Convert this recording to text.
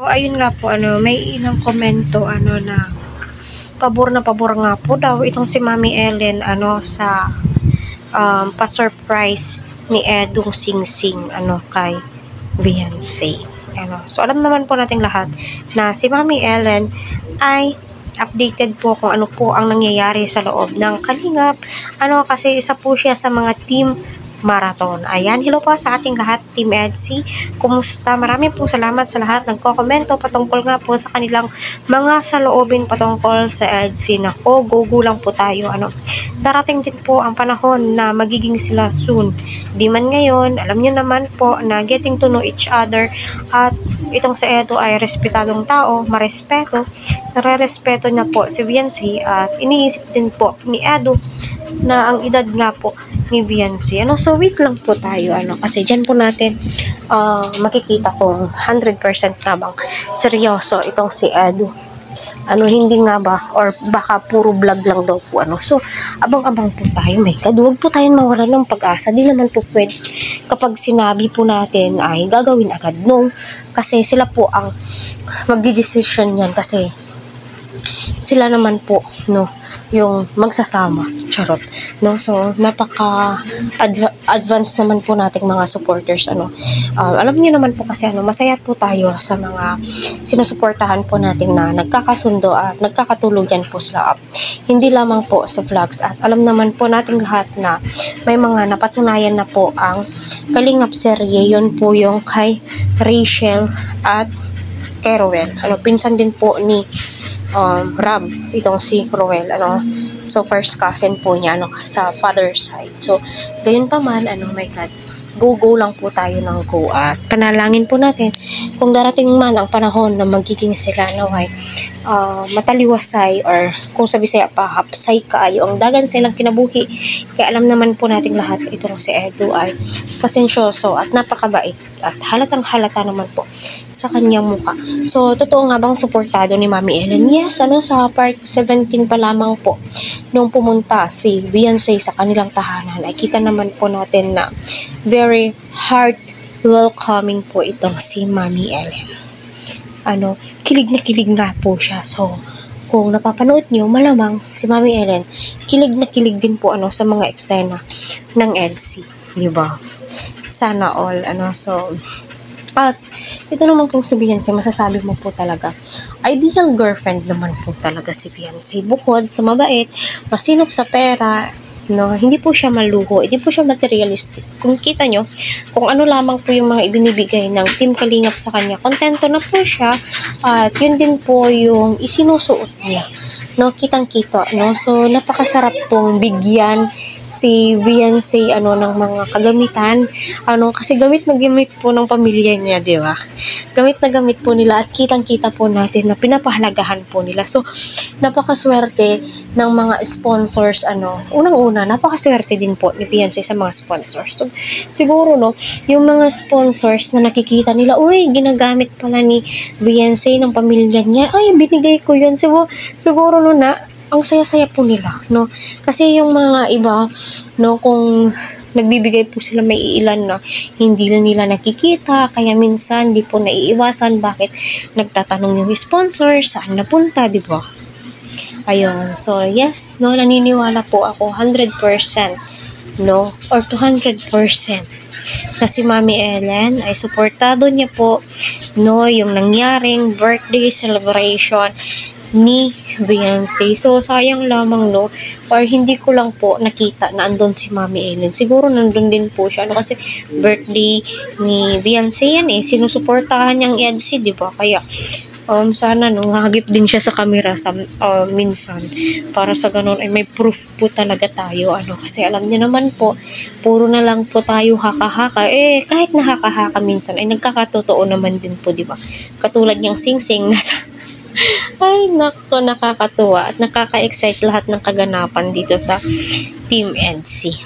So, ayun nga po, may ilang komento, na pabor nga po daw itong si Mami Ellen, sa pa-surprise ni Edong Singsing, kay Beyonce. So, alam naman po nating lahat na si Mami Ellen ay updated po kung ano po ang nangyayari sa loob ng Kalingap. Kasi isa po siya sa mga team marathon. Ayan, hello po sa ating lahat, Team EDSI. Kumusta? Maraming po salamat sa lahat nagko-komento patungkol nga po sa kanilang mga saloobin patungkol sa EDSI. Nako, go lang po tayo. Darating din po ang panahon na magiging sila soon. Di man ngayon, alam nyo naman po na getting to know each other, at itong si Edo ay respetadong tao, marespeto. Nare-respeto niya po si Beyonce, at iniisip din po ni Edo na ang edad nga po ni Beyonce. So wait lang po tayo, kasi dyan po natin makikita kung 100% na bang seryoso itong si Edo. Hindi nga ba, or baka puro vlog lang daw po. So abang-abang po tayo. My God, huwag po tayong mawalan ng pag-asa. Di naman po pwede kapag sinabi po natin ay gagawin agad. No, kasi sila po ang magdi-decision yan, kasi sila naman po, yung magsasama, charot, so napaka-advance naman po nating mga supporters, alam niyo naman po kasi, masaya po tayo sa mga sinusuportahan po natin na nagkakasundo at nagkakatuluyan po sila, hindi lamang po sa vlogs, at alam naman po nating lahat na may mga napatunayan na po ang Kalingap serye. Yun po yung kay Rachel at kay Roel, pinsan din po ni Rob, itong si Roel, so first cousin po niya, sa father side. So gayon pa man, my God, go lang po tayo ng go, at panalangin po natin kung darating man ang panahon na magiging sila naway mataliwasay, or kung sa Bisaya pa, hapsay kaayo ang dagan sa ilang kinabuhi. Kaya alam naman po nating lahat itong si Edo ay pasensyoso at napakabait, at halatang halata naman po sa kanyang muka. So totoo nga bang suportado ni Mami Ellen? Yes, sa part 17 pa lamang po nung pumunta si Beyonce sa kanilang tahanan, ay kita naman po natin na very heart welcoming po itong si Mami Ellen. Kilig na kilig nga po siya. So kung napapanood nyo, malamang si Mami Ellen kilig na kilig din po sa mga eksena ng EDSI, di ba? Sana all, so at ito naman kung si Beyonce, masasabi mo po talaga ideal girlfriend naman po talaga si Beyonce. Bukod sa mabait, masinop sa pera, hindi po siya maluho, hindi po siya materialistic. Kung kita nyo, kung ano lamang po yung mga ibinibigay ng Team Kalingap sa kanya, kontento na po siya, at yun din po yung isinusuot niya, kitang-kita, so napakasarap pong bigyan si Beyonce ng mga kagamitan, kasi gamit na gamit po ng pamilya niya, di ba? Gamit na gamit po nila, at kitang-kita po natin na pinapahalagahan po nila. So napakaswerte ng mga sponsors, unang-una, napakaswerte din po ni Beyonce sa mga sponsors. So siguro yung mga sponsors na nakikita nila, uy, ginagamit pala ni Beyonce ng pamilya niya, ay binigay ko yun. Siguro na ang saya-saya po nila, kasi yung mga iba, kung nagbibigay po sila, may ilan na hindi nila nakikita, kaya minsan di po naiiwasan bakit nagtatanong yung sponsor saan napunta, di ba? Ayun, so yes, naniniwala po ako 100%, or 200%, kasi Mami Ellen ay suportado niya po, yung nangyaring birthday celebration ni Beyonce. So sayang lamang, or hindi ko lang po nakita na andun si Mami Ellen. Siguro nandun din po siya, kasi birthday ni Beyonce yan, sinusuportahan niyang EDSI, di ba? Kaya sana hagip din siya sa camera minsan, para sa ganun ay may proof po talaga tayo, kasi alam niya naman po, puro na lang po tayo haka-haka, kahit na haka-haka minsan ay nagkakatotoo naman din po, di ba? Katulad niyang Singsing na ay nako, nakakatuwa at nakaka-excite lahat ng kaganapan dito sa Team EDSI.